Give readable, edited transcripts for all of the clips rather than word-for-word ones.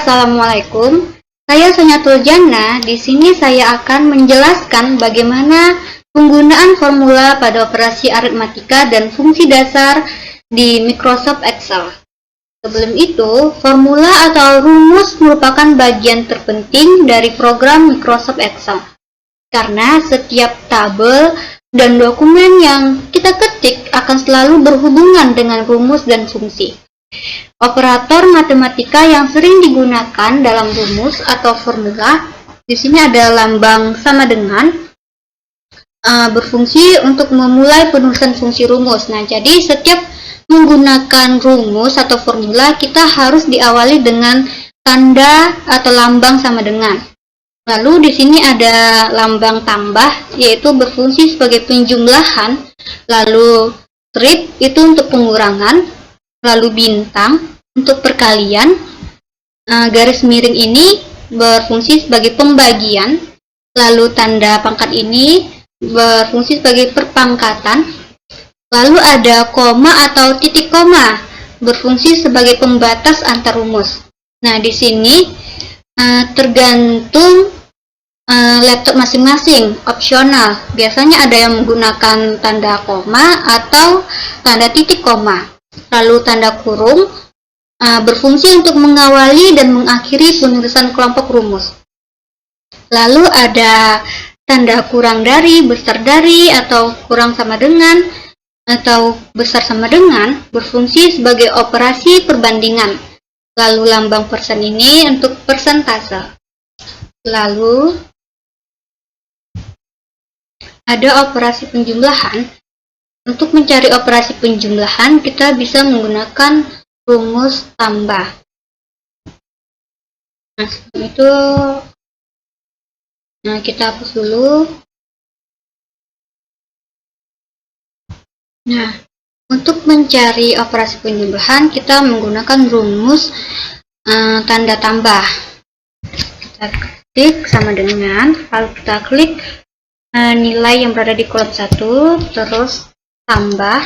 Assalamualaikum. Saya Sonyatul Jannah. Di sini saya akan menjelaskan bagaimana penggunaan formula pada operasi aritmatika dan fungsi dasar di Microsoft Excel. Sebelum itu, formula atau rumus merupakan bagian terpenting dari program Microsoft Excel. Karena setiap tabel dan dokumen yang kita ketik akan selalu berhubungan dengan rumus dan fungsi. Operator matematika yang sering digunakan dalam rumus atau formula, di sini ada lambang sama dengan, berfungsi untuk memulai penulisan fungsi rumus. Nah, jadi setiap menggunakan rumus atau formula, kita harus diawali dengan tanda atau lambang sama dengan. Lalu di sini ada lambang tambah, yaitu berfungsi sebagai penjumlahan, lalu strip itu untuk pengurangan, lalu bintang untuk perkalian, garis miring ini berfungsi sebagai pembagian, lalu tanda pangkat ini berfungsi sebagai perpangkatan, lalu ada koma atau titik koma berfungsi sebagai pembatas antar rumus. Nah, di sini tergantung laptop masing-masing, opsional. Biasanya ada yang menggunakan tanda koma atau tanda titik koma. Lalu tanda kurung berfungsi untuk mengawali dan mengakhiri penulisan kelompok rumus. Lalu ada tanda kurang dari, besar dari, atau kurang sama dengan, atau besar sama dengan, berfungsi sebagai operasi perbandingan. Lalu lambang persen ini untuk persentase. Lalu ada operasi penjumlahan. Untuk mencari operasi penjumlahan, kita bisa menggunakan rumus tambah. Nah, itu kita hapus dulu. Nah, untuk mencari operasi penjumlahan, kita menggunakan rumus tanda tambah. Kita klik sama dengan, lalu kita klik nilai yang berada di kolom 1, terus tambah,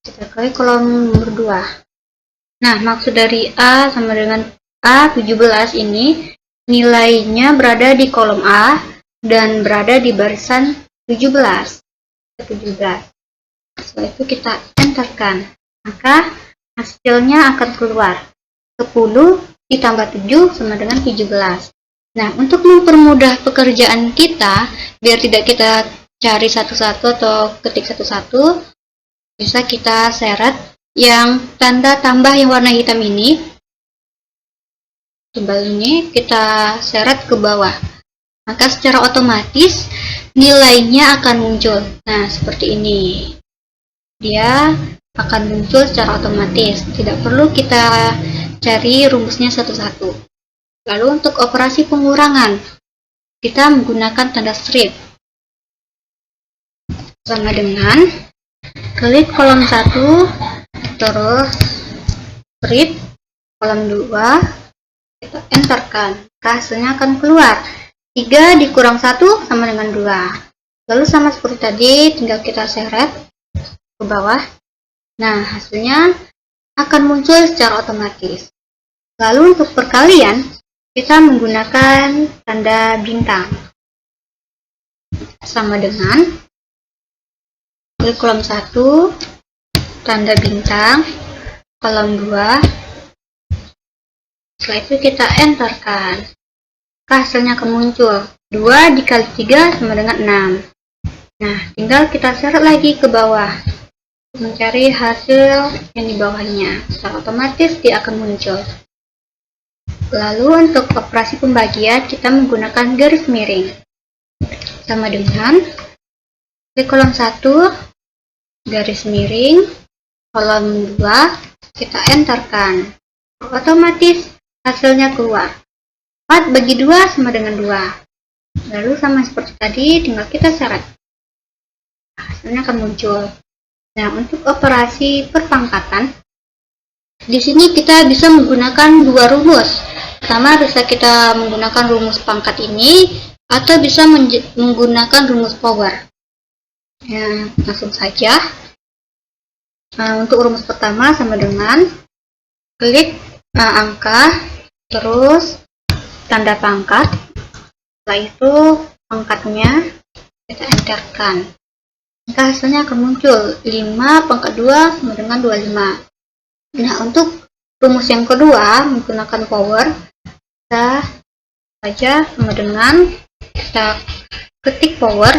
kita klik kolom nomor 2. Nah, maksud dari A sama dengan A17 ini nilainya berada di kolom A dan berada di barisan 17. Setelah itu kita enterkan, maka hasilnya akan keluar 10 ditambah 7 sama dengan 17. Nah, untuk mempermudah pekerjaan kita, biar tidak kita cari satu-satu atau ketik satu-satu, bisa kita seret yang tanda tambah yang warna hitam ini, simbol ini kita seret ke bawah, maka secara otomatis nilainya akan muncul. Nah, seperti ini, dia akan muncul secara otomatis, tidak perlu kita cari rumusnya satu-satu. Lalu untuk operasi pengurangan, kita menggunakan tanda strip sama dengan klik kolom 1, terus strip kolom 2, kita enterkan, hasilnya akan keluar 3 dikurang 1 sama dengan 2. Lalu sama seperti tadi, tinggal kita seret ke bawah. Nah, hasilnya akan muncul secara otomatis. Lalu untuk perkalian, kita menggunakan tanda bintang sama dengan klik kolom 1, tanda bintang, kolom 2, setelah itu kita enterkan, hasilnya akan muncul 2 dikali 3 sama dengan 6. Nah, tinggal kita seret lagi ke bawah, mencari hasil yang di bawahnya, secara otomatis dia akan muncul. Lalu untuk operasi pembagian, kita menggunakan garis miring, sama dengan klik kolom 1, garis miring, kolom 2, kita enterkan, otomatis hasilnya keluar 4 bagi 2 sama dengan 2. Lalu sama seperti tadi, tinggal kita seret, hasilnya akan muncul. Nah, untuk operasi perpangkatan, di sini kita bisa menggunakan dua rumus. Pertama, bisa kita menggunakan rumus pangkat ini, atau bisa menggunakan rumus power. Ya, langsung saja. Untuk rumus pertama sama dengan klik angka, terus tanda pangkat. Setelah itu pangkatnya kita enterkan. Maka hasilnya akan muncul 5 pangkat 2 sama dengan 25. Nah, untuk rumus yang kedua menggunakan power, kita saja sama dengan kita ketik power.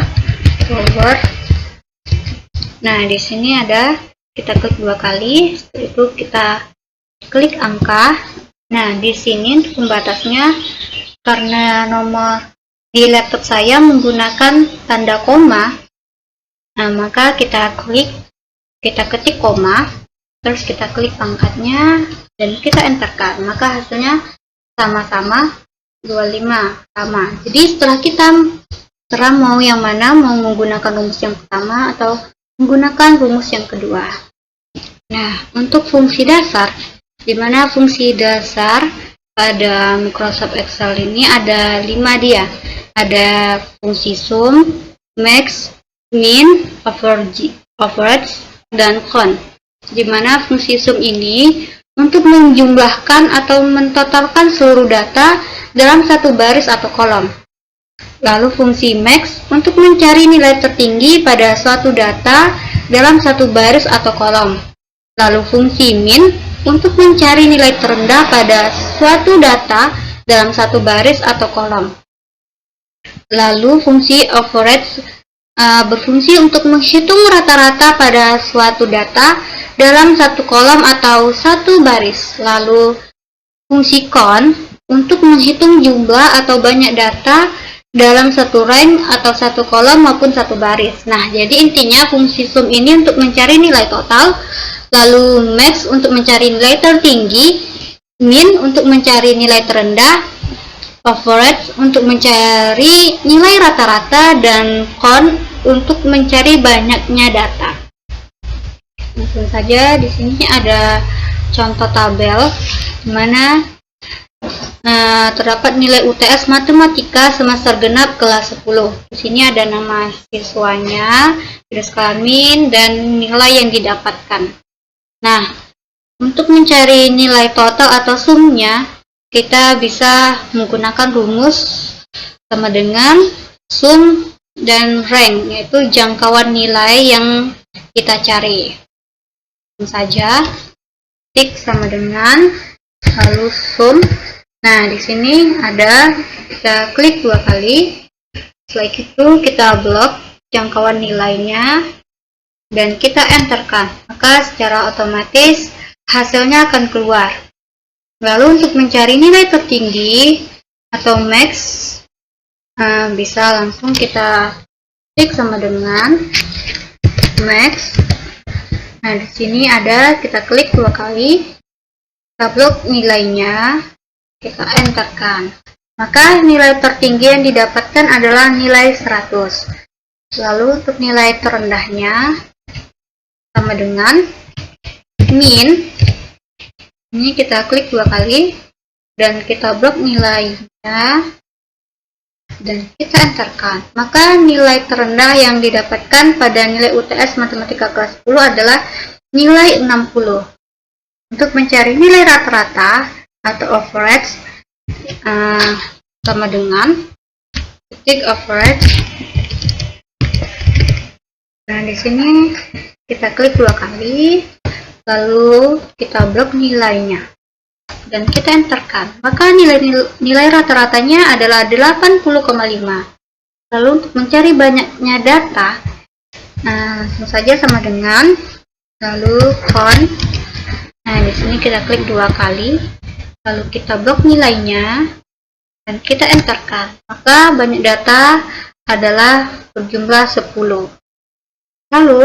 Nah, di sini ada, kita klik 2 kali, setelah itu kita klik angka. Nah, di sini untuk pembatasnya, karena nomor di laptop saya menggunakan tanda koma, nah maka kita ketik koma, terus kita klik pangkatnya dan kita enterkan, maka hasilnya sama-sama 25, sama. Jadi setelah kita terserah mau yang mana, mau menggunakan rumus yang pertama atau menggunakan rumus yang kedua. Nah, untuk fungsi dasar, di mana fungsi dasar pada Microsoft Excel ini ada 5 dia. Ada fungsi sum, max, min, average, dan count. Di mana fungsi sum ini untuk menjumlahkan atau mentotalkan seluruh data dalam satu baris atau kolom. Lalu fungsi max untuk mencari nilai tertinggi pada suatu data dalam satu baris atau kolom. Lalu fungsi min untuk mencari nilai terendah pada suatu data dalam satu baris atau kolom. Lalu fungsi average berfungsi untuk menghitung rata-rata pada suatu data dalam satu kolom atau satu baris. Lalu fungsi count untuk menghitung jumlah atau banyak data dalam satu rank atau satu kolom maupun satu baris. Nah, jadi intinya fungsi sum ini untuk mencari nilai total, lalu max untuk mencari nilai tertinggi, min untuk mencari nilai terendah, average untuk mencari nilai rata-rata, dan count untuk mencari banyaknya data. Langsung saja di sini ada contoh tabel di mana terdapat nilai UTS Matematika semester genap kelas 10. Di sini ada nama siswanya, garis kelamin, dan nilai yang didapatkan. Nah, untuk mencari nilai total atau sumnya, kita bisa menggunakan rumus sama dengan sum dan rank, yaitu jangkauan nilai yang kita cari. Langsung saja, tik sama dengan lalu sum. Nah, di sini ada, kita klik 2 kali. Setelah itu kita blok jangkauan nilainya dan kita enterkan. Maka secara otomatis hasilnya akan keluar. Lalu untuk mencari nilai tertinggi atau max, bisa langsung kita klik sama dengan max. Nah, di sini ada, kita klik 2 kali, kita blok nilainya, kita enterkan. Maka nilai tertinggi yang didapatkan adalah nilai 100. Lalu untuk nilai terendahnya sama dengan min. Ini kita klik 2 kali dan kita blok nilainya dan kita enterkan. Maka nilai terendah yang didapatkan pada nilai UTS Matematika kelas 10 adalah nilai 60. Untuk mencari nilai rata-rata atau average, sama dengan ketik average. Nah, di sini kita klik 2 kali, lalu kita blok nilainya dan kita enterkan. Maka nilai rata-ratanya adalah 80,5. Lalu untuk mencari banyaknya data, langsung saja sama dengan lalu count. Nah, di sini kita klik 2 kali, lalu kita blok nilainya dan kita enterkan. Maka banyak data adalah berjumlah 10. Lalu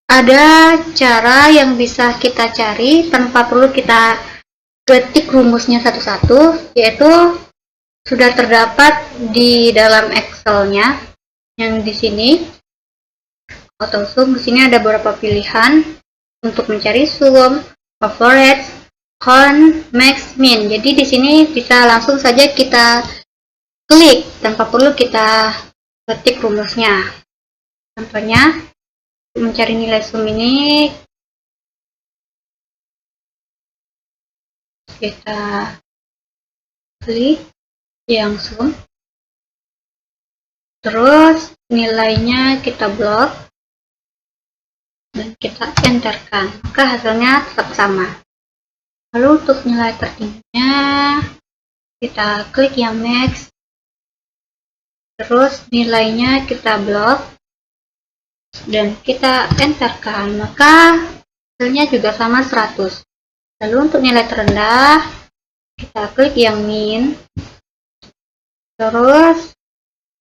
ada cara yang bisa kita cari tanpa perlu kita ketik rumusnya satu-satu, yaitu sudah terdapat di dalam Excel-nya yang di sini. Auto sum, di sini ada beberapa pilihan untuk mencari sum, average, count, max, min. Jadi di sini bisa langsung saja kita klik tanpa perlu kita ketik rumusnya. Contohnya, untuk mencari nilai sum ini, kita klik yang sum, terus nilainya kita blok dan kita enterkan, maka hasilnya tetap sama. Lalu untuk nilai tertingginya kita klik yang max, terus nilainya kita blok dan kita enterkan, maka hasilnya juga sama 100. Lalu untuk nilai terendah kita klik yang min, terus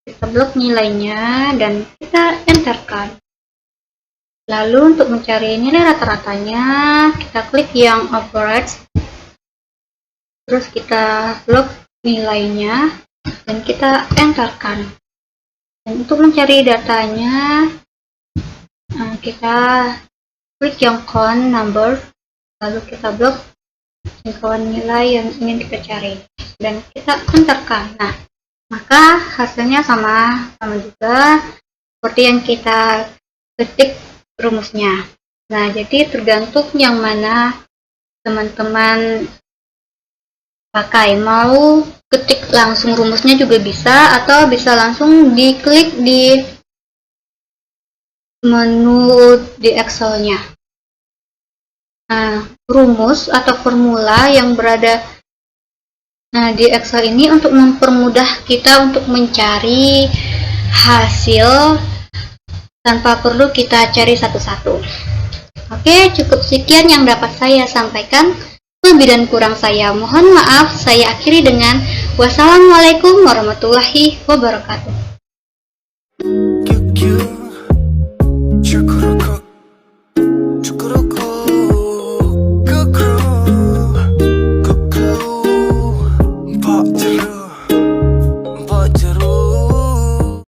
kita blok nilainya dan kita enterkan. Lalu untuk mencari nilai rata-ratanya kita klik yang average, terus kita blok nilainya dan kita enterkan. Dan untuk mencari datanya kita klik yang count number, lalu kita blok jangkauan nilai yang ingin kita cari dan kita enterkan. Nah, maka hasilnya sama juga seperti yang kita ketik rumusnya. Nah, jadi tergantung yang mana teman-teman pakai. Mau ketik langsung rumusnya juga bisa, atau bisa langsung diklik di menu di Excel-nya. Nah, rumus atau formula yang berada di Excel ini untuk mempermudah kita untuk mencari hasil tanpa perlu kita cari satu-satu. Oke, cukup sekian yang dapat saya sampaikan. Lebih dan kurang saya mohon maaf. Saya akhiri dengan wassalamualaikum warahmatullahi wabarakatuh.